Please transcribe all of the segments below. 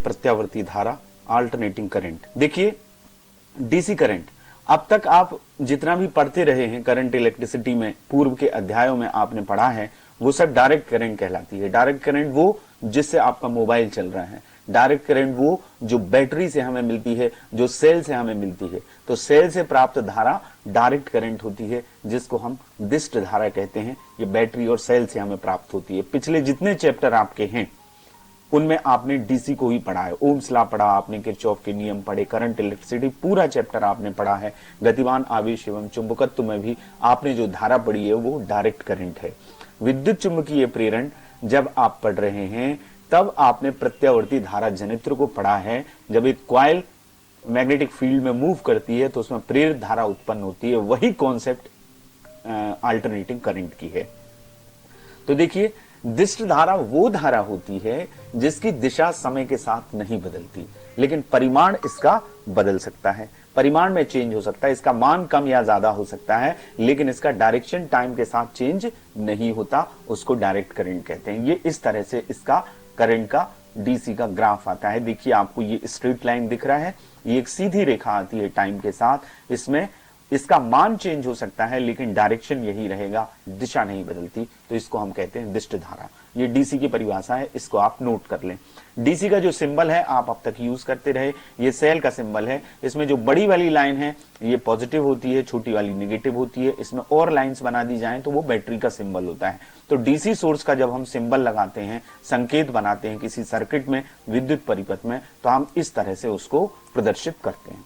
प्रत्यावर्ती धारा, alternating current. देखिए डीसी करंट, अब तक आप जितना भी पढ़ते रहे हैं करंट इलेक्ट्रिसिटी में, पूर्व के अध्यायों में आपने पढ़ा है, वो सब डायरेक्ट करंट कहलाती है। डायरेक्ट करंट वो जिससे आपका मोबाइल चल रहा है, डायरेक्ट करंट वो जो बैटरी से हमें मिलती है, जो सेल से हमें मिलती है। तो सेल से प्राप्त धारा डायरेक्ट करंट होती है, जिसको हम दिष्ट धारा कहते हैं। ये बैटरी और सेल से हमें प्राप्त होती है। पिछले जितने चैप्टर आपके हैं उनमें आपने डीसी को ही पढ़ा है। ओम्स लॉ पढ़ा आपने, किरचॉफ के नियम पढ़े, करंट इलेक्ट्रिसिटी पूरा चैप्टर आपने पढ़ा है। गतिमान आवेश एवं चुंबकत्व में भी आपने जो धारा पढ़ी है वो डायरेक्ट करंट है। विद्युत चुंबकीय प्रेरण जब आप पढ़ रहे हैं तब आपने प्रत्यावर्ती धारा जनित्र को पढ़ा है। जब एक कॉइल मैग्नेटिक फील्ड में मूव करती है तो उसमें प्रेरित धारा उत्पन्न होती है। वही कॉन्सेप्ट अल्टरनेटिंग करंट की है। तो देखिए दिष्ट धारा वो धारा होती है जिसकी दिशा समय के साथ नहीं बदलती, लेकिन परिमाण इसका बदल सकता है, परिमाण में चेंज हो सकता है, इसका मान कम या ज्यादा हो सकता है, लेकिन इसका डायरेक्शन टाइम के साथ चेंज नहीं होता। उसको डायरेक्ट करंट कहते हैं। ये इस तरह से इसका करंट का डीसी का ग्राफ आता है। देखिए आपको ये स्ट्रेट लाइन दिख रहा है, ये एक सीधी रेखा आती है टाइम के साथ। इसमें इसका मान चेंज हो सकता है लेकिन डायरेक्शन यही रहेगा, दिशा नहीं बदलती। तो इसको हम कहते हैं दिष्ट धारा। ये डीसी की परिभाषा है, इसको आप नोट कर लें। डीसी का जो सिंबल है आप अब तक यूज करते रहे, ये सेल का सिंबल है। इसमें जो बड़ी वाली लाइन है ये पॉजिटिव होती है, छोटी वाली नेगेटिव होती है। इसमें और लाइंस बना दी जाएं तो वो बैटरी का सिंबल होता है। तो डीसी सोर्स का जब हम सिंबल लगाते हैं, संकेत बनाते हैं किसी सर्किट में, विद्युत परिपथ में, तो हम इस तरह से उसको प्रदर्शित करते हैं।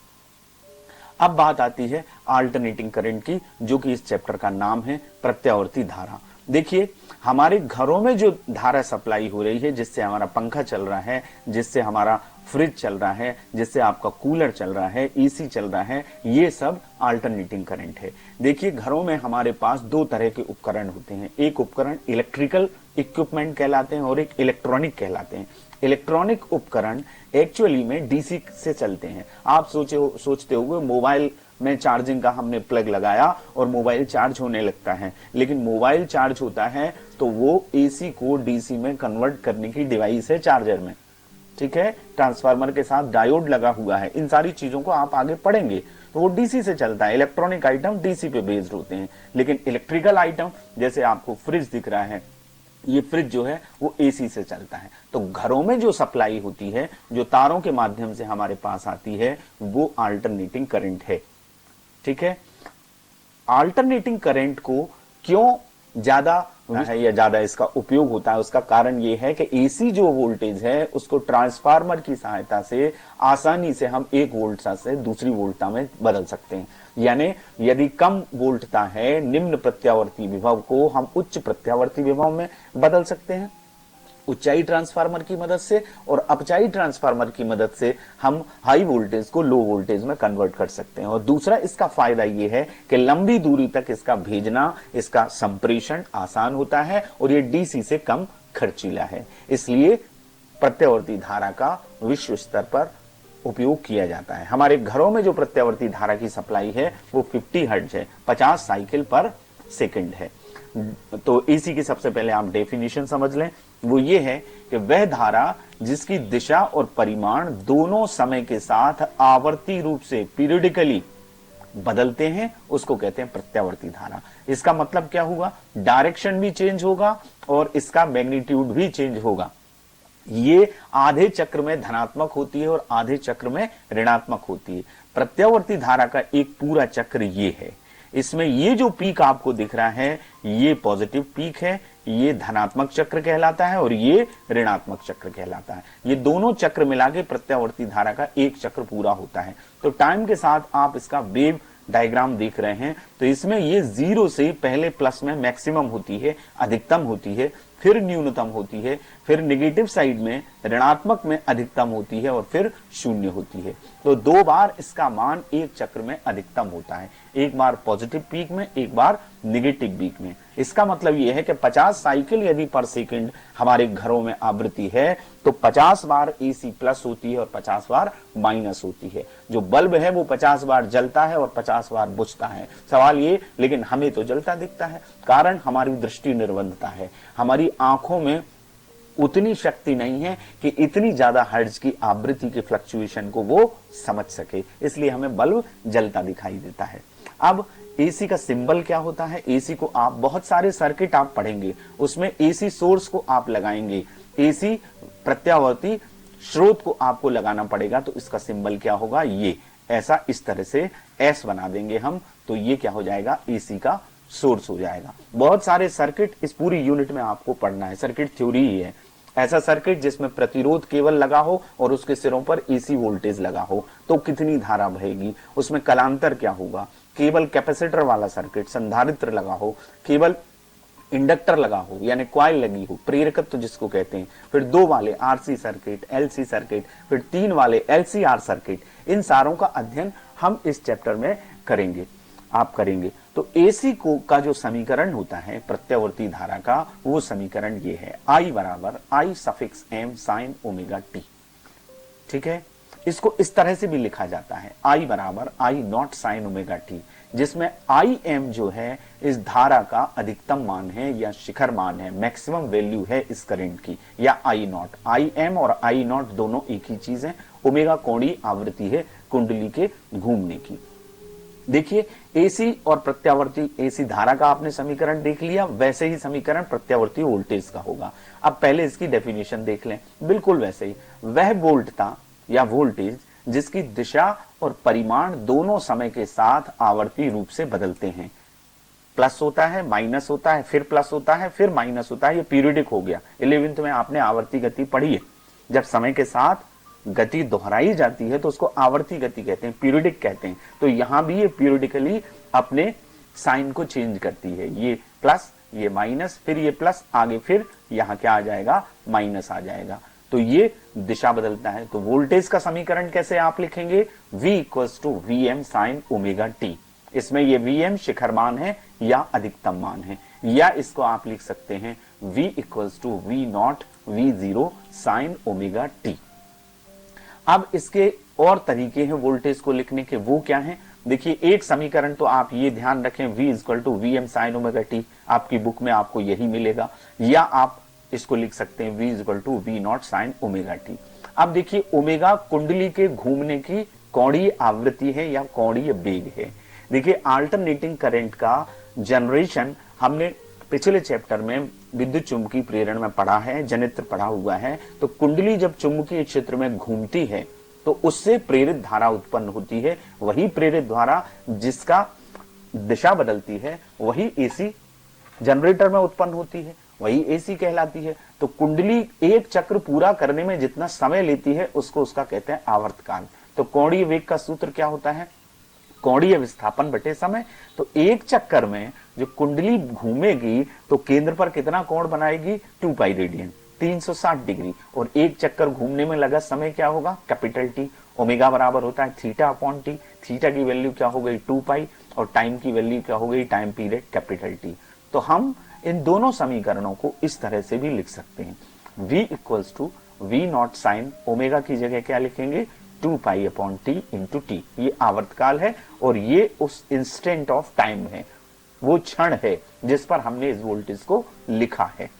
अब बात आती है अल्टरनेटिंग करंट की, जो कि इस चैप्टर का नाम है प्रत्यावर्ती धारा। देखिए हमारे घरों में जो धारा सप्लाई हो रही है, जिससे हमारा पंखा चल रहा है, जिससे हमारा फ्रिज चल रहा है, जिससे आपका कूलर चल रहा है, एसी चल रहा है, ये सब अल्टरनेटिंग करंट है। देखिए घरों में हमारे पास दो तरह के उपकरण होते हैं। एक उपकरण इलेक्ट्रिकल इक्विपमेंट कहलाते हैं और एक इलेक्ट्रॉनिक कहलाते हैं। इलेक्ट्रॉनिक उपकरण एक्चुअली में डीसी से चलते हैं। आप सोचते होंगे मोबाइल में चार्जिंग का हमने प्लग लगाया और मोबाइल चार्ज होने लगता है, लेकिन मोबाइल चार्ज होता है तो वो एसी को डीसी में कन्वर्ट करने की डिवाइस है चार्जर में, ठीक है। ट्रांसफार्मर के साथ डायोड लगा हुआ है। इन सारी चीजों को आप आगे पढ़ेंगे। तो वो डीसी से चलता है। इलेक्ट्रॉनिक आइटम डीसी पे बेस्ड होते हैं, लेकिन इलेक्ट्रिकल आइटम जैसे आपको फ्रिज दिख रहा है, ये फ्रिज जो है वो एसी से चलता है। तो घरों में जो सप्लाई होती है, जो तारों के माध्यम से हमारे पास आती है, वो अल्टरनेटिंग करंट है, ठीक है। अल्टरनेटिंग करंट को क्यों ज्यादा है या ज्यादा इसका उपयोग होता है, उसका कारण यह है कि एसी जो वोल्टेज है उसको ट्रांसफार्मर की सहायता से आसानी से हम 1 वोल्टता से दूसरी वोल्टता में बदल सकते हैं। यानी यदि कम वोल्टता है, निम्न प्रत्यावर्ती विभव को हम उच्च प्रत्यावर्ती विभव में बदल सकते हैं ऊंचाई ट्रांसफार्मर की मदद से, और अपचाई ट्रांसफार्मर की मदद से हम हाई वोल्टेज को लो वोल्टेज में कन्वर्ट कर सकते हैं। और दूसरा इसका फायदा यह है कि लंबी दूरी तक इसका भेजना, इसका संप्रेषण आसान होता है और ये डीसी से कम खर्चीला है। इसलिए प्रत्यावर्ती धारा का विश्व स्तर पर उपयोग किया जाता है। हमारे घरों में जो प्रत्यावर्ती धारा की सप्लाई है वो 50 हर्ट्ज है, 50 साइकिल पर सेकंड है। तो एसी की सबसे पहले आप डेफिनेशन समझ लें। वो ये है कि वह धारा जिसकी दिशा और परिमाण दोनों समय के साथ आवर्ती रूप से पीरियडिकली बदलते हैं, उसको कहते हैं प्रत्यावर्ती धारा। इसका मतलब क्या हुआ, डायरेक्शन भी चेंज होगा और इसका मैग्नीट्यूड भी चेंज होगा। ये आधे चक्र में धनात्मक होती है और आधे चक्र में ऋणात्मक होती है। प्रत्यावर्ती धारा का एक पूरा चक्र ये है। इसमें ये जो पीक आपको दिख रहा है ये पॉजिटिव पीक है, ये धनात्मक चक्र कहलाता है और ये ऋणात्मक चक्र कहलाता है। ये दोनों चक्र मिला के प्रत्यावर्ती धारा का एक चक्र पूरा होता है। तो टाइम के साथ आप इसका वेव डायग्राम देख रहे हैं, तो इसमें ये 0 से पहले प्लस में मैक्सिमम होती है, अधिकतम होती है, फिर न्यूनतम होती है, फिर नेगेटिव साइड में ऋणात्मक में अधिकतम होती है और फिर 0 होती है। तो 2 बार इसका मान एक चक्र में अधिकतम होता है, एक बार पॉजिटिव पीक में, एक बार नेगेटिव पीक में। इसका मतलब यह है कि 50 साइकिल यदि पर सेकंड हमारे घरों में आवृत्ति है तो 50 बार एसी प्लस होती है और 50 बार माइनस होती है। जो बल्ब है वो 50 बार जलता है और 50 बार बुझता है। सवाल ये, लेकिन हमें तो जलता दिखता है, कारण हमारी दृष्टि निर्बंधता है। हमारी आंखों में उतनी शक्ति नहीं है कि इतनी ज्यादा हर्ट्ज की आवृत्ति के फ्लक्चुएशन को वो समझ सके, इसलिए हमें बल्ब जलता दिखाई देता है। अब एसी का सिंबल क्या होता है? एसी को आप बहुत सारे सर्किट आप पढ़ेंगे, उसमें एसी सोर्स को आप लगाएंगे, एसी प्रत्यावर्ती स्रोत को आपको लगाना पड़ेगा, तो इसका सिंबल क्या होगा? ये ऐसा इस तरह से एस बना देंगे हम, तो ये क्या हो जाएगा? एसी का सोर्स हो जाएगा। बहुत सारे सर्किट इस पूरी यूनिट में आपको पढ़ना है, सर्किट थ्योरी ही है। ऐसा सर्किट जिसमें प्रतिरोध केवल लगा हो और उसके सिरों पर एसी वोल्टेज लगा हो, तो कितनी धारा बहेगी, उसमें कलांतर क्या होगा। केवल कैपेसिटर वाला सर्किट, संधारित्र लगा हो, केवल इंडक्टर लगा हो यानी क्वाइल लगी हो, प्रेरकत्व जिसको कहते हैं, फिर 2 वाले आरसी सर्किट, एलसी सर्किट, फिर 3 वाले एलसीआर सर्किट, इन सारों का अध्ययन हम इस चैप्टर में करेंगे, आप करेंगे। तो एसी को का जो समीकरण होता है प्रत्यावर्ती धारा का, वो समीकरण ये है, I बराबर I suffix m sine omega t। ठीक है, इसको इस तरह से भी लिखा जाता है, I बराबर I not sine omega T, जिसमें IM जो है इस धारा का अधिकतम मान है या शिखर मान है, मैक्सिमम वैल्यू है इस करंट की, या I नॉट। IM और I नॉट दोनों एक ही चीज है। ओमेगा कोणीय आवृत्ति है कुंडली के घूमने की। देखिए, एसी और प्रत्यावर्ती, एसी धारा का आपने समीकरण देख लिया, वैसे ही समीकरण प्रत्यावर्ती वोल्टेज का होगा। अब पहले इसकी डेफिनेशन देख लें, बिल्कुल वैसे ही। वह वोल्टता या वोल्टेज जिसकी दिशा और परिमाण दोनों समय के साथ आवर्ती रूप से बदलते हैं, प्लस होता है, माइनस होता है, फिर प्लस होता है, फिर माइनस होता है, ये पीरियडिक हो गया। 11th में आपने आवर्ती गति पढ़ी है। जब समय के साथ गति दोहराई जाती है तो उसको आवर्ती गति कहते हैं, पीरियडिक कहते हैं। तो यहां भी ये पीरियडिकली अपने साइन को चेंज करती है, ये प्लस, ये माइनस, फिर ये प्लस, आगे फिर यहां क्या आ जाएगा? माइनस आ जाएगा। तो ये दिशा बदलता है। तो वोल्टेज का समीकरण कैसे आप लिखेंगे? V equals to VM sine omega t. इसमें ये VM शिखर मान है या अधिकतम मान है, या इसको आप लिख सकते हैं V equals to V not V0 sine omega t. अब इसके और तरीके हैं वोल्टेज को लिखने के, वो क्या है? देखिए, एक समीकरण तो आप ये ध्यान रखें, V equal to VM sine omega t, आपकी बुक में आपको यही मिलेगा, या आप इसको लिख सकते हैं V equal to V not sine omega t. अब देखिए, ओमेगा कुंडली के घूमने की कोणीय आवृत्ति है या कोणीय वेग है। देखिए, अल्टरनेटिंग करंट का जनरेशन हमने पिछले चैप्टर में विद्युत चुंबकीय प्रेरण में पढ़ा है, जनित्र पढ़ा हुआ है। तो कुंडली जब चुंबकीय क्षेत्र में घूमती है तो उससे प्रेरित धारा उत्पन्न होती है। वही प्रेरित धारा जिसका दिशा बदलती है वही एसी जनरेटर में उत्पन्न होती है, वही एसी कहलाती है। तो कुंडली एक चक्र पूरा करने में जितना समय लेती है उसको उसका कहते हैं आवर्तकाल। तो कोणीय वेग का सूत्र क्या होता है? कोणीय विस्थापन बटे समय। तो एक चक्कर में जो कुंडली घूमेगी तो केंद्र पर कितना कोण बनाएगी? 2 पाई रेडियन, 360 डिग्री। और एक चक्कर घूमने में लगा समय क्या होगा? Capital T. ओमेगा बराबर होता है थीटा अपॉन टी। थीटा की वैल्यू क्या हो गई? 2 पाई, और टाइम की वैल्यू क्या हो गई? Time period capital T. तो हम इन दोनों समीकरणों को इस तरह से भी लिख सकते हैं, V equals to V not sine omega की जगह क्या लिखेंगे? 2 pi upon t into t. ये आवर्तकाल है और ये उस इंस्टेंट ऑफ टाइम है, वो क्षण है जिस पर हमने इस वोल्टेज को लिखा है।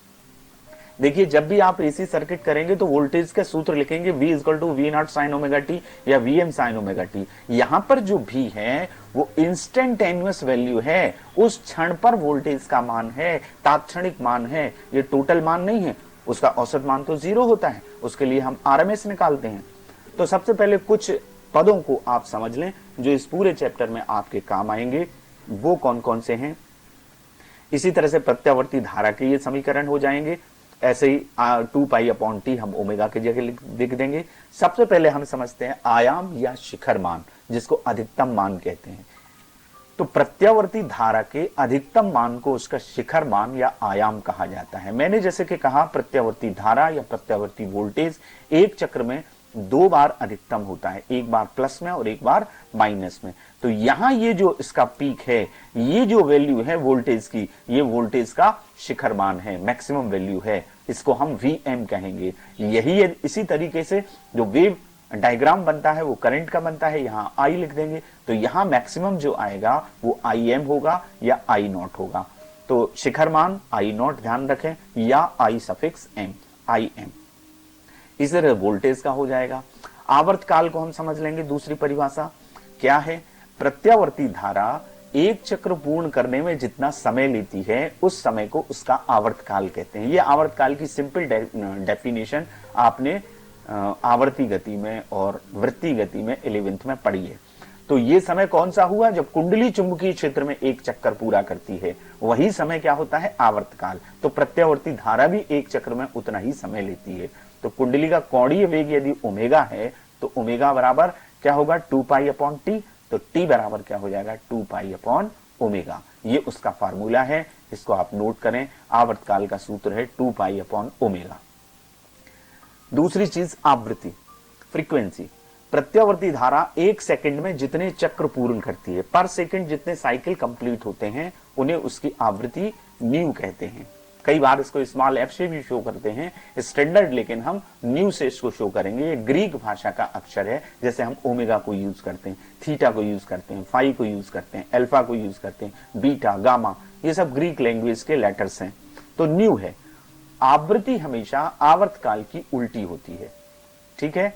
देखिए, जब भी आप एसी सर्किट करेंगे तो वोल्टेज का सूत्र लिखेंगे V equal to V not sine omega t या VM साइन ओमेगा टी। यहां पर जो भी है वो इंस्टेंटेनियस वैल्यू है, उस क्षण पर वोल्टेज का मान है, तात्क्षणिक मान है, ये टोटल मान नहीं है। उसका औसत मान तो 0 होता है, उसके लिए हम RMS निकालते हैं। तो सबसे पहले कुछ पदों को आप समझ लें जो इस पूरे चैप्टर में आपके काम आएंगे। वो कौन कौन से हैं? इसी तरह से प्रत्यावर्ती धारा के ये समीकरण हो जाएंगे। ऐसे ही 2 पाई अपॉन टी हम ओमेगा की जगह लिख देंगे। सबसे पहले हम समझते हैं आयाम या शिखर मान, जिसको अधिकतम मान कहते हैं। तो प्रत्यावर्ती धारा के अधिकतम मान को उसका शिखर मान या आयाम कहा जाता है। मैंने जैसे कि कहा, प्रत्यावर्ती धारा या प्रत्यावर्ती वोल्टेज एक चक्र में 2 बार अधिकतम होता है, एक बार प्लस में और एक बार माइनस में। तो यहां ये जो इसका पीक है, ये जो वैल्यू है वोल्टेज की, ये वोल्टेज का शिखर मान है, मैक्सिमम वैल्यू है। इसको हम VM कहेंगे। यही है, इसी तरीके से जो वेव डायग्राम बनता है वो करंट का बनता है। यहां I लिख देंगे तो यहां मैक्सिमम जो आएगा वो IM होगा या I नॉट होगा। तो शिखर मान I नॉट ध्यान रखें, या I suffix M। I am. इसी तरह वोल्टेज का हो जाएगा। आवर्तकाल को हम समझ लेंगे, दूसरी परिभाषा क्या है, प्रत्यावर्ती धारा एक चक्र पूर्ण करने में जितना समय लेती है उस समय को उसका आवर्तकाल कहते हैं। ये आवर्तकाल की सिंपल डेफिनेशन आपने आवर्ती गति में और वृत्तीय गति में 11th में पढ़ी है। तो ये समय कौन सा हुआ, जब कुंडली चुंबकीय क्षेत्र में एक चक्कर पूरा करती है, वही समय क्या होता है, आवर्तकाल। तो प्रत्यावर्ती धारा भी एक चक्र में उतना ही समय लेती है। तो कुंडली का कोणीय वेग यदि ओमेगा है तो ओमेगा बराबर क्या होगा, 2 पाई अपॉन टी। तो टी बराबर क्या हो जाएगा, 2 पाई अपॉन ओमेगा। ये उसका फार्मूला है, इसको आप नोट करें। आवर्तकाल का सूत्र है 2 पाई अपॉन ओमेगा। दूसरी चीज आवृत्ति, फ्रीक्वेंसी। प्रत्यावर्ती धारा एक सेकंड में जितने चक्र पूर्ण करती है, पर सेकंड जितने साइकिल कंप्लीट होते हैं, उन्हें उसकी आवृत्ति न्यू कहते हैं। कई बार इसको स्मॉल एफ से भी शो करते हैं स्टैंडर्ड, लेकिन हम न्यू से इसको शो करेंगे। ये ग्रीक भाषा का अक्षर है, जैसे हम ओमेगा को यूज करते हैं, थीटा को यूज करते हैं, फाई को यूज करते हैं, अल्फा को यूज करते हैं, बीटा, गामा, ये सब ग्रीक लैंग्वेज के लेटर्स हैं। तो न्यू है। आवृत्ति हमेशा आवर्तकाल की उल्टी होती है, ठीक है।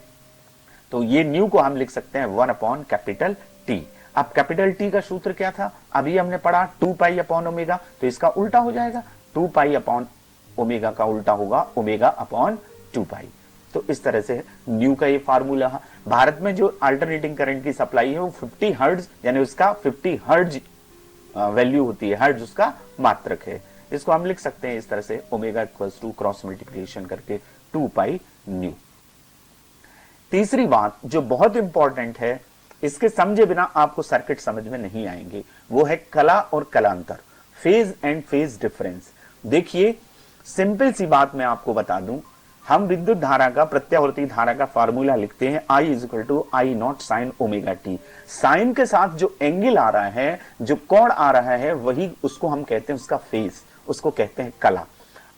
तो ये न्यू को हम लिख सकते हैं 1 अपॉन कैपिटल टी। अब कैपिटल टी का सूत्र क्या था, अभी हमने पढ़ा 2 पाई अपॉन ओमेगा, तो इसका उल्टा हो जाएगा, 2 पाई अपॉन ओमेगा का उल्टा होगा ओमेगा अपॉन 2 पाई। तो इस तरह से न्यू का ये फार्मूला है। भारत में जो अल्टरनेटिंग करंट की सप्लाई है वो 50 हर्ट्ज, यानी उसका 50 हर्ट्ज वैल्यू होती है, हर्ट्ज उसका मात्रक है। इसको हम लिख सकते हैं इस तरह से, omega equals to cross multiplication करके 2 पाई न्यू। तीसरी बात जो बहुत इंपॉर्टेंट है, इसके समझे बिना आपको सर्किट समझ में नहीं आएंगे, वो है कला और कलांतर, फेज एंड फेज डिफरेंस। देखिए सिंपल सी बात मैं आपको बता दूं, हम विद्युत धारा का, प्रत्यावर्ती धारा का फार्मूला लिखते हैं I equal to I not sine omega t. Sine के साथ जो एंगल आ रहा है, जो कोण आ रहा है, वही उसको हम कहते हैं उसका फेज, उसको कहते हैं कला।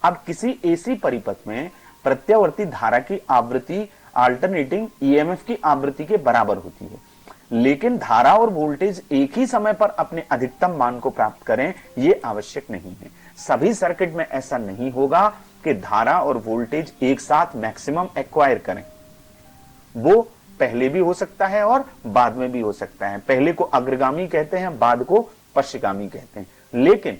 अब किसी एसी परिपथ में प्रत्यावर्ती धारा की आवृत्ति अल्टरनेटिंग ईएमएफ की आवृत्ति के बराबर होती है, लेकिन धारा और वोल्टेज एक ही समय पर अपने अधिकतम मान को प्राप्त करें, यह आवश्यक नहीं है। सभी सर्किट में ऐसा नहीं होगा कि धारा और वोल्टेज एक साथ मैक्सिमम एक्वायर करें। वो पहले भी हो सकता है और बाद में भी हो सकता है। पहले को अग्रगामी कहते हैं, बाद को पश्चगामी कहते हैं। लेकिन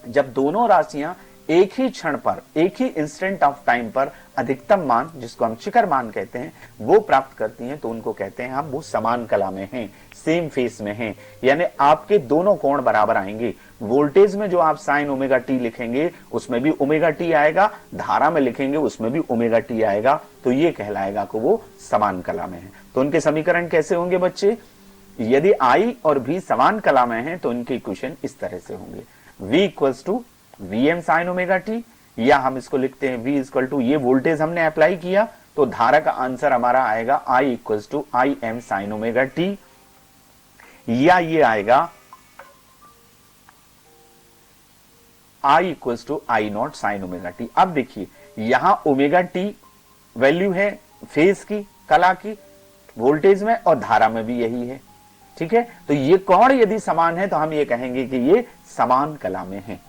जब दोनों राशियां एक ही क्षण पर, एक ही इंस्टेंट ऑफ टाइम पर अधिकतम मान, जिसको हम शिखर मान कहते हैं, वो प्राप्त करती हैं, तो उनको कहते हैं हम वो समान कला में हैं, सेम फेस में हैं। यानी आपके दोनों कोण बराबर आएंगे। वोल्टेज में जो आप साइन ओमेगा टी लिखेंगे उसमें भी ओमेगा टी आएगा, धारा में लिखेंगे उसमें भी ओमेगा टी आएगा, तो ये कहलाएगा कि वो समान कला में है। तो उनके समीकरण कैसे होंगे बच्चे, यदि आई और भी समान कला में है तो इनके इक्वेशन इस तरह से होंगे, v equals to v m sine omega t, या हम इसको लिखते हैं v इक्वल टू, ये वोल्टेज हमने अप्लाई किया तो धारा का आंसर हमारा आएगा I equals to I m sine omega t, या ये आएगा I equals to I not sine omega t. अब देखिए यहां ओमेगा टी वैल्यू है फेज की, कला की, वोल्टेज में और धारा में भी यही है, ठीक है। तो ये कोण यदि समान है तो हम ये कहेंगे कि ये समान कला में है,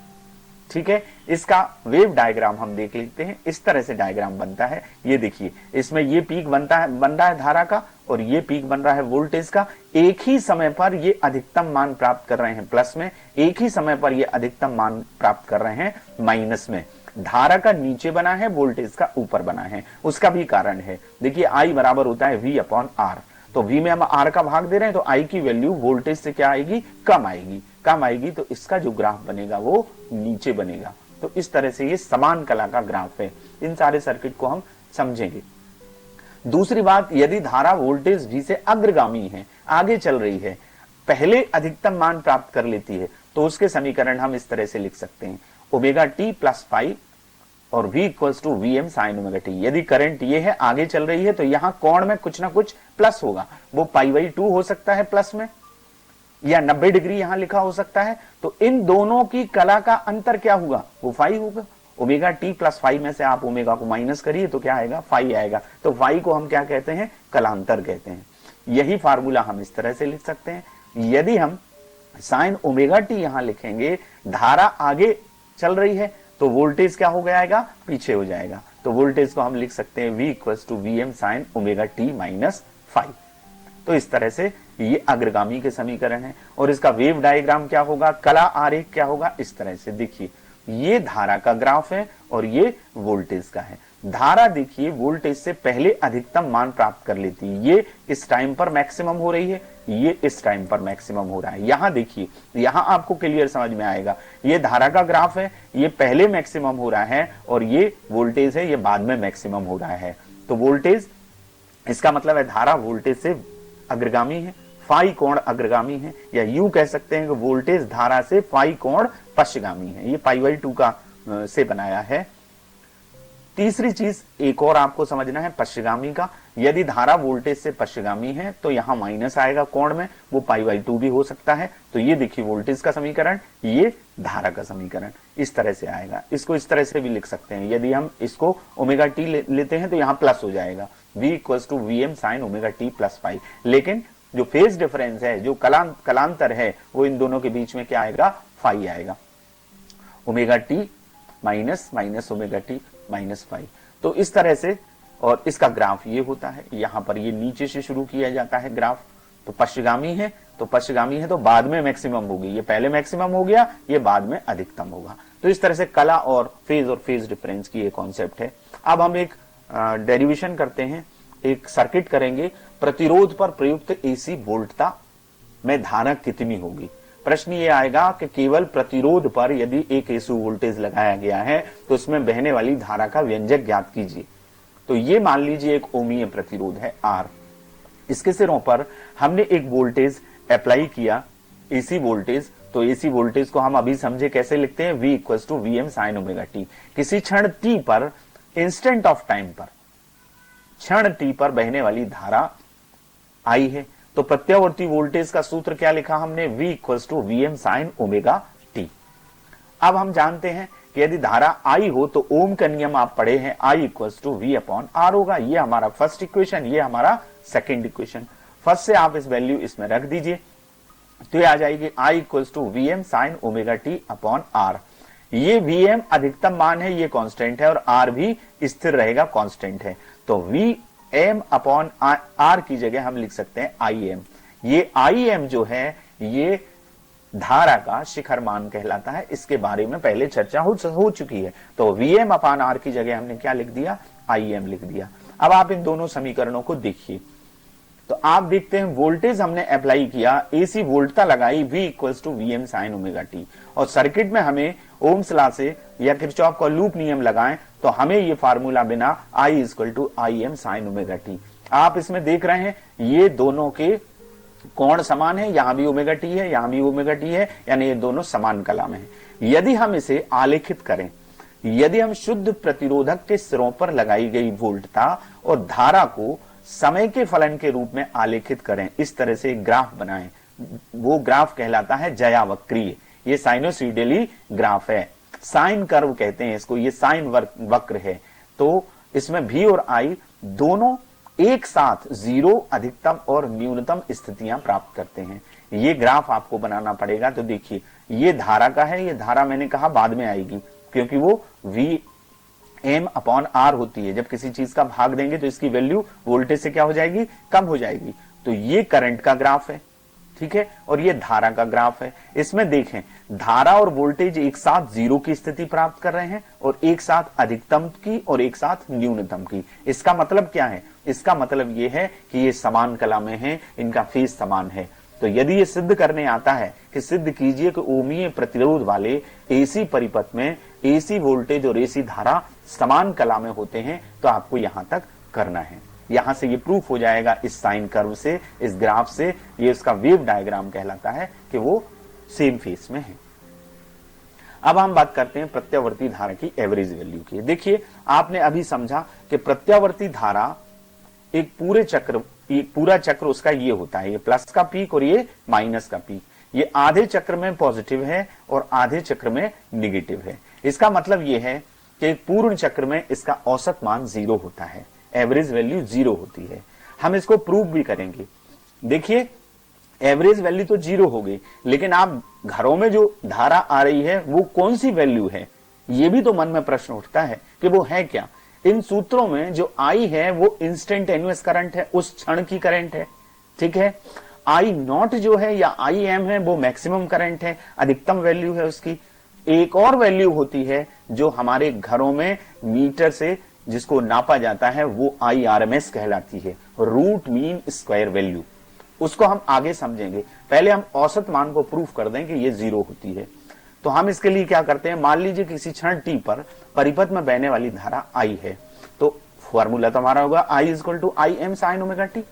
ठीक है। इसका वेव डायग्राम हम देख लेते हैं। इस तरह से डायग्राम बनता है, ये देखिए, इसमें ये पीक बन रहा है धारा का और ये पीक बन रहा है वोल्टेज का। एक ही समय पर ये अधिकतम मान प्राप्त कर रहे हैं प्लस में, एक ही समय पर ये अधिकतम मान प्राप्त कर रहे हैं माइनस में। धारा का नीचे बना है, वोल्टेज का ऊपर बना है, उसका भी कारण है। देखिए आई बराबर होता है V अपॉन आर, तो V में हम R का भाग दे रहे हैं तो I की वैल्यू वोल्टेज से क्या आएगी, कम आएगी, कम आएगी, तो इसका जो ग्राफ बनेगा वो नीचे बनेगा। तो इस तरह से ये समान कला का ग्राफ है। इन सारे सर्किट को हम समझेंगे। दूसरी बात, यदि धारा वोल्टेज V से अग्रगामी है, आगे चल रही है, पहले अधिकतम मान प्राप्त कर लेती है, तो उसके समीकरण हम इस तरह से लिख सकते हैं, ओमेगा टी प्लस पाई और v equals to v m sine omega t. यदि करंट ये है, आगे चल रही है, तो यहां कोण में कुछ ना कुछ प्लस होगा, वो पाई/2 हो सकता है प्लस में, या 90 डिग्री यहां लिखा हो सकता है। तो इन दोनों की कला का अंतर क्या होगा, वो फाई होगा। ओमेगा टी प्लस फाई में से आप ओमेगा को माइनस करिए तो क्या आएगा, फाई आएगा। तो फाई को हम क्या कहते हैं, कलांतर कहते हैं। यही फार्मूला हम इस तरह से लिख सकते हैं। यदि हम साइन ओमेगा टी यहां लिखेंगे, धारा आगे चल रही है, तो वोल्टेज क्या हो जाएगा, पीछे हो जाएगा। तो वोल्टेज को हम लिख सकते हैं V equal to Vm sine omega t minus five. तो इस तरह से ये अग्रगामी के समीकरण है। और इसका वेव डायग्राम क्या होगा, कला आरेख क्या होगा, इस तरह से देखिए ये धारा का ग्राफ है और ये वोल्टेज का है। धारा देखिए वोल्टेज से पहले अधिकतम मान प्राप्त कर लेती है, ये इस टाइम पर मैक्सिमम हो रही है, ये इस टाइम पर मैक्सिमम हो रहा है। यहां देखिए, यहां आपको क्लियर समझ में आएगा, ये धारा का ग्राफ है, ये पहले मैक्सिमम हो रहा है और ये वोल्टेज है, ये बाद में मैक्सिमम हो रहा है। तो वोल्टेज, इसका मतलब है धारा वोल्टेज से अग्रगामी है, फाई कोण अग्रगामी है, या यूं कह सकते हैं कि वोल्टेज धारा से फाई कोण पश्चगामी है। ये पाई बाई 2 का से बनाया है। तीसरी चीज एक और आपको समझना है पश्चगामी का। यदि धारा वोल्टेज से पश्चगामी है तो यहां माइनस आएगा कोण में, वो पाई बाई 2 भी हो सकता है। तो ये देखिए वोल्टेज का समीकरण, ये धारा का समीकरण इस तरह से आएगा। इसको इस तरह से भी लिख सकते हैं, यदि हम इसको ओमेगा टी लेते हैं तो यहां प्लस हो जाएगा, V equal to Vm sine omega t plus five. लेकिन जो फेज डिफरेंस है, जो कलांतर है, वो इन दोनों के बीच में क्या आएगा, फाई आएगा, omega t minus minus omega t minus five. तो इस तरह से, और इसका ग्राफ ये होता है, यहां पर ये नीचे से शुरू किया जाता है ग्राफ। तो पश्चगामी है, तो पश्चगामी है तो बाद में मैक्सिमम होगी, ये पहले मैक्सिमम हो गया, ये बाद में अधिकतम होगा। तो इस तरह से कला और फेज डिफरेंस की ये कॉन्सेप्ट है। अब हम एक डेरिवेशन करते हैं, एक सर्किट करेंगे, प्रतिरोध पर प्रयुक्त एसी वोल्टता में धारा कितनी होगी। प्रश्न ये आएगा कि केवल प्रतिरोध पर यदि एक एसी वोल्टेज लगाया गया है तो उसमें बहने वाली धारा का व्यंजक ज्ञात कीजिए। तो ये मान लीजिए एक ओमीय प्रतिरोध है R, इसके सिरों पर हमने एक वोल्टेज अप्लाई किया, एसी वोल्टेज। तो एसी वोल्टेज को हम अभी समझे कैसे लिखते हैं, V equal to Vm sine omega t. किसी क्षण t पर, इंस्टेंट ऑफ टाइम पर, क्षण t पर बहने वाली धारा I है। तो प्रत्यावर्ती वोल्टेज का सूत्र क्या लिखा हमने, V equal to Vm sine omega t. अब हम जानते हैं कि यदि धारा I हो तो ओम का नियम आप पढ़े हैं, I equal to V upon R होगा। ये हमारा फर्स्ट इक्वेशन, ये हमारा सेकंड इक्वेशन। फर्स्ट से आप इस वैल्यू इसमें रख दीजिए तो ये आ जाएगी I equal to Vm sine omega t upon R। ये Vm अधिकतम मान है, ये कांस्टेंट है, और R भी स्थिर रहेगा, कांस्टेंट है। तो Vm अपॉन R की जगह हम लिख सकते हैं Im। ये Im जो है ये धारा का शिखर मान कहलाता है, इसके बारे में पहले चर्चा हो चुकी है। तो Vm अपॉन R की जगह हमने क्या लिख दिया, Im लिख दिया। अब आप इन दोनों समीकरणों को देखिए, तो आप देखते हैं वोल्टेज हमने अप्लाई किया, एसी वोल्टता लगाई V equals to Vm sine omega t, और सर्किट में हमें ओम्स लॉ से या किरचॉफ का लूप नियम लगाएं तो हमें ये फार्मूला बिना I equal to Im sine omega t. आप इसमें देख रहे हैं ये दोनों के कोण समान है, यहां भी ओमेगा टी है, यहां भी ओमेगा टी है, यानी ये दोनों समान कला में है। यदि हम इसे आलेखित करें, यदि हम शुद्ध प्रतिरोधक के सिरों पर लगाई गई वोल्टता और धारा को समय के फलन के रूप में आलेखित करें, इस तरह से एक ग्राफ बनाएं, वो ग्राफ कहलाता है ज्यावक्रीय। ये साइनोसॉइडली ग्राफ है, साइन कर्व कहते हैं इसको, ये साइन वक्र है। तो इसमें V और I दोनों एक साथ जीरो, अधिकतम और न्यूनतम स्थितियां प्राप्त करते हैं। ये ग्राफ आपको बनाना पड़ेगा। तो देखिए ये धारा का है, ये धारा मैंने कहा बाद में आएगी क्योंकि वो Vm अपॉन R होती है। जब किसी चीज का भाग देंगे तो इसकी वैल्यू वोल्टेज से क्या हो जाएगी, कम हो जाएगी। तो ये करंट का ग्राफ है, ठीक है, और ये धारा का ग्राफ है। इसमें देखें धारा और वोल्टेज एक साथ जीरो की स्थिति प्राप्त कर रहे हैं और एक साथ अधिकतम की और एक साथ न्यूनतम की। इसका मतलब क्या है, इसका मतलब ये है कि ये समान कला में है, इनका फेज समान है। तो यदि ये सिद्ध करने आता है कि सिद्ध कीजिए कि ओमीय प्रतिरोध वाले एसी परिपथ में एसी वोल्टेज और एसी धारा समान कला में होते हैं, तो आपको यहां तक करना है। यहां से ये प्रूफ हो जाएगा इस साइन कर्व से, इस ग्राफ से, ये उसका वेव डायग्राम कहलाता है कि वो सेम फेस में है। अब हम बात करते हैं प्रत्यावर्ती धारा की एवरेज वैल्यू की। देखिए आपने अभी समझा कि प्रत्यावर्ती धारा एक पूरा चक्र उसका ये होता है, ये प्लस का पीक और ये माइनस का पीक। ये आधे चक्र में पॉजिटिव है और आधे चक्र में निगेटिव है। इसका मतलब ये है कि पूर्ण चक्र में इसका औसत मान जीरो होता है, एवरेज वैल्यू जीरो होती है। हम इसको प्रूव भी करेंगे। देखिए एवरेज वैल्यू तो जीरो हो गई, लेकिन आप घरों में जो धारा आ रही है वो कौन सी वैल्यू है, ये भी तो मन में प्रश्न उठता है कि वो है क्या। इन सूत्रों में जो आई है वो इंस्टेंटेनियस करंट है, उस क्षण की करंट है, ठीक है। आई नॉट जो है या आई एम है वो मैक्सिमम करंट है, अधिकतम वैल्यू है उसकी। एक और वैल्यू होती है जो हमारे घरों में मीटर से जिसको नापा जाता है वो IRMS कहलाती है, रूट मीन स्क्वायर वैल्यू। उसको हम आगे समझेंगे, पहले हम औसत मान को प्रूफ कर दें कि ये 0 होती है। तो हम इसके लिए क्या करते हैं, मान लीजिए किसी क्षण t पर परिपथ में बहने वाली धारा I है, तो फॉर्मूला तो हमारा होगा I = IM sin ωt।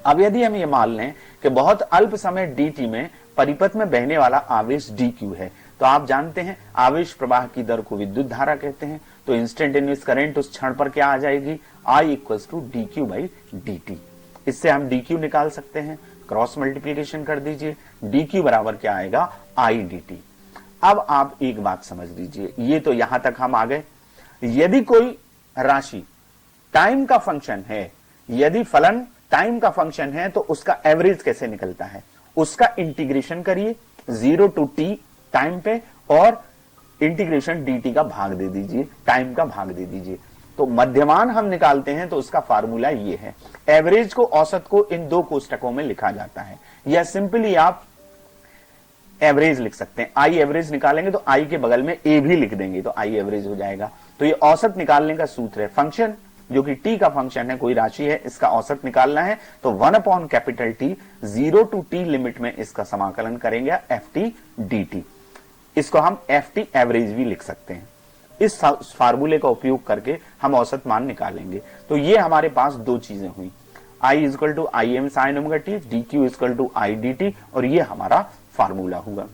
अब यदि हम ये मान लें कि बहुत अल्प समय dt में परिपथ में बहने वाला आवेश dq है, तो आप जानते हैं आवेश प्रवाह की दर को विद्युत धारा कहते हैं। तो इंस्टेंटेनियस करंट उस क्षण पर क्या आ जाएगी, I = dq/dt। इससे हम dq निकाल सकते हैं, क्रॉस मल्टीप्लीकेशन कर दीजिए, dq बराबर क्या आएगा, I dt। अब आप एक बात समझ लीजिए, ये तो यहां तक हम आ गए। यदि कोई राशि टाइम का फंक्शन है, यदि फलन टाइम का फंक्शन है, तो उसका एवरेज कैसे निकलता है, उसका इंटीग्रेशन करिए 0 to t टाइम पे और इंटीग्रेशन dt का भाग दे दीजिए, टाइम का भाग दे दीजिए। तो मध्यमान हम निकालते हैं तो उसका फार्मूला ये है। एवरेज को, औसत को इन दो कोष्टकों में लिखा जाता है, या सिंपली आप एवरेज लिख सकते हैं। आई एवरेज निकालेंगे तो आई के बगल में ए भी लिख देंगे तो आई एवरेज हो जाएगा। तो ये औसत निकालने का सूत्र है। फंक्शन जो कि टी का फंक्शन है, कोई राशि है, इसका औसत निकालना है तो 1/T 0 to t लिमिट में इसका समाकलन करेंगे ft dt। इसको हम ft एवरेज भी लिख सकते हैं। इस फार्मूले का उपयोग करके हम औसत मान निकालेंगे। तो ये हमारे पास दो चीजें हुई, I = IM sin ωt, dq = I dt, और ये हमारा फार्मूला हुआ।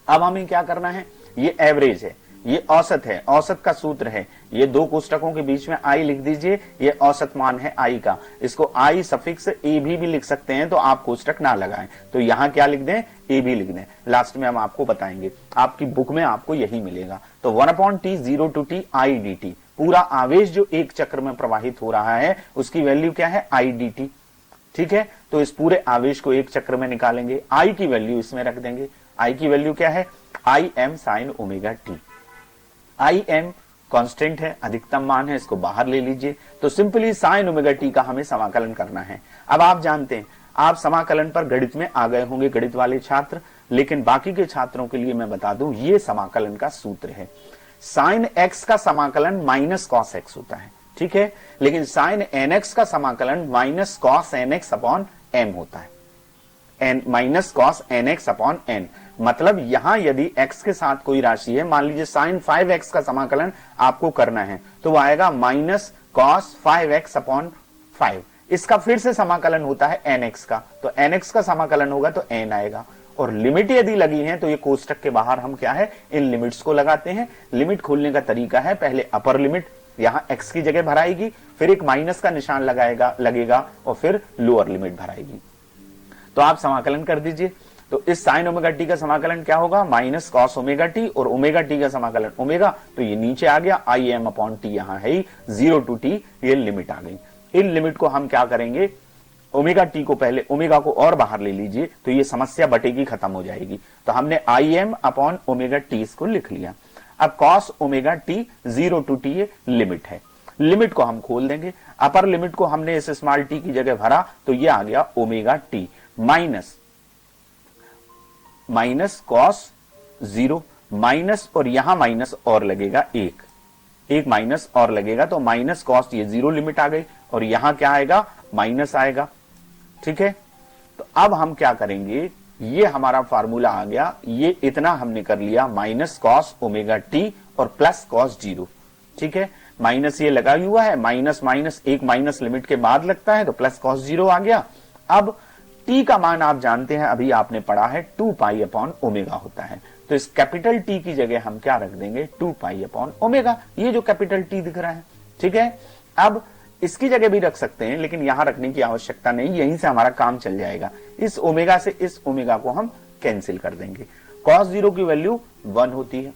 अब हमें क्या करना है, ये एवरेज है, ये औसत है, औसत का सूत्र है, ये दो कोष्टकों के बीच में I लिख दीजिए, ये औसत मान है I का। इसको I सफिक्स ए भी लिख सकते हैं, तो आप कोष्टक ना लगाएं, तो यहां क्या लिख दें, ए भी लिख दें। लास्ट में हम आपको बताएंगे, आपकी बुक में आपको यही मिलेगा। तो 1/T 0 to t I dt, पूरा आवेश जो एक चक्र में प्रवाहित हो रहा है उसकी वैल्यू क्या है, I dt। ठीक है, तो इस पूरे आवेश को एक चक्र में निकालेंगे, I की वैल्यू इसमें रख देंगे। I की वैल्यू क्या है, IM sin ωt। IM constant है, अधिकतम मान है, इसको बाहर ले लीजिए। तो सिंपली sin ωt का हमें समाकलन करना है। अब आप जानते हैं, आप समाकलन पर गणित में आ गए होंगे, गणित वाले छात्र, लेकिन बाकी के छात्रों के लिए मैं बता दूं, ये समाकलन का सूत्र है। sin x का समाकलन -cos x होता है, ठीक है, लेकिन sin nx का समाकलन -cos nx/m होता है, -cos nx/n। मतलब यहां यदि x के साथ कोई राशि है, मान लीजिए sin 5x का समाकलन आपको करना है, तो वो आएगा -cos 5x/5। इसका फिर से समाकलन होता है nx का, तो nx का समाकलन होगा तो n आएगा। और लिमिट यदि लगी है तो ये कोष्टक के बाहर हम क्या है, इन लिमिट्स को लगाते हैं। लिमिट खोलने का तरीका है, पहले अपर लिमिट यहां x की जगह भराएगी, फिर एक माइनस का निशान लगेगा और फिर लोअर लिमिट भराएगी। तो आप समाकलन कर दीजिए। तो इस sin ωt का समाकलन क्या होगा, -cos ωt, और ωt का समाकलन ओमेगा, तो ये नीचे आ गया, IM/T यहां है ही, 0 to t ये लिमिट आ गई। इन लिमिट को हम क्या करेंगे, ωt को पहले, ओमेगा को और बाहर ले लीजिए, तो ये समस्या बटेगी, खत्म हो जाएगी। तो हमने IM/ωt इसको लिख लिया। अब cos ωt 0 to t ये लिमिट है, लिमिट को हम खोल देंगे। अपर लिमिट को हमने इस स्मॉल t की जगह भरा, तो ये आ गया ωt माइनस cos 0 माइनस, और यहां माइनस और लगेगा, एक माइनस और लगेगा, तो माइनस cos, ये 0 लिमिट आ गई, और यहां क्या आएगा, माइनस आएगा। ठीक है, तो अब हम क्या करेंगे, ये हमारा फार्मूला आ गया, ये इतना हमने कर लिया, -cos ωt और +cos 0। ठीक है, माइनस ये लगा हुआ है, माइनस माइनस, एक माइनस लिमिट के बाद लगता है, तो +cos 0 आ गया। अब t का मान आप जानते हैं, अभी आपने पढ़ा है 2π/ω होता है, तो इस कैपिटल T की जगह हम क्या रख देंगे, 2π/ω, ये जो कैपिटल T दिख रहा है। ठीक है, अब इसकी जगह भी रख सकते हैं, लेकिन यहां रखने की आवश्यकता नहीं, यहीं से हमारा काम चल जाएगा। इस ओमेगा से इस ओमेगा को हम कैंसिल कर देंगे। cos 0 की वैल्यू 1 होती है,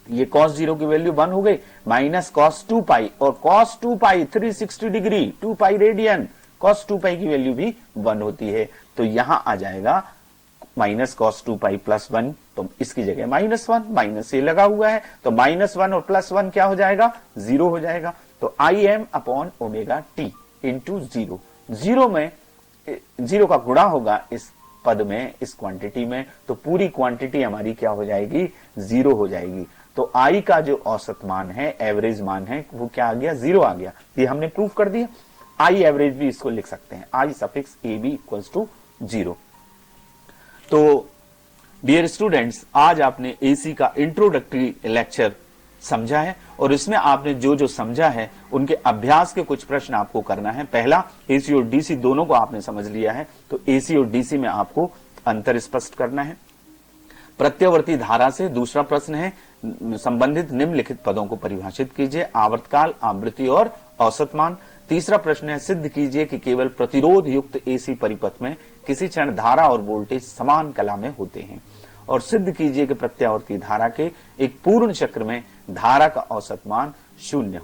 ये cos 0 की वैल्यू 1 हो गई, -cos 2π, और cos 2π 360 डिग्री, 2π रेडियन, cos 2π की वैल्यू भी 1 होती है। तो यहां आ जाएगा -cos 2π +1, तो इसकी जगह -1, माइनस ये लगा हुआ है तो -1 और +1 क्या हो जाएगा, 0 हो जाएगा। तो Im upon omega T into 0, 0 में 0 का गुणा होगा इस पद में, इस क्वांटिटी में, तो पूरी क्वांटिटी हमारी क्या हो जाएगी, 0 हो जाएगी। तो आई का जो औसत मान है, एवरेज मान है, वो क्या आ गया, 0 आ गया। ये हमने प्रूव कर दिया। आई एवरेज भी इसको लिख सकते हैं, I suffix A B equals to 0। तो डियर स्टूडेंट्स, आज आपने एसी का इंट्रोडक्टरी लेक्चर समझा है और इसमें आपने जो जो समझा है उनके अभ्यास के कुछ प्रश्न आपको करना है। पहला, एसी और डीसी दोनों को आपने समझ लिया है, तो एसी और डीसी में आपको अंतर स्पष्ट करना है। प्रत्यावर्ती धारा से दूसरा प्रश्न है, संबंधित निम्नलिखित पदों को परिभाषित कीजिए, आवर्तकाल, आवृत्ति और औसत मान। तीसरा प्रश्न है, सिद्ध कीजिए कि केवल प्रतिरोध युक्त एसी परिपथ में किसी क्षण धारा और वोल्टेज समान कला में होते हैं। और सिद्ध कीजिए कि प्रत्यावर्ती धारा के एक पूर्ण चक्र में धारा का औसत मान 0 होता है।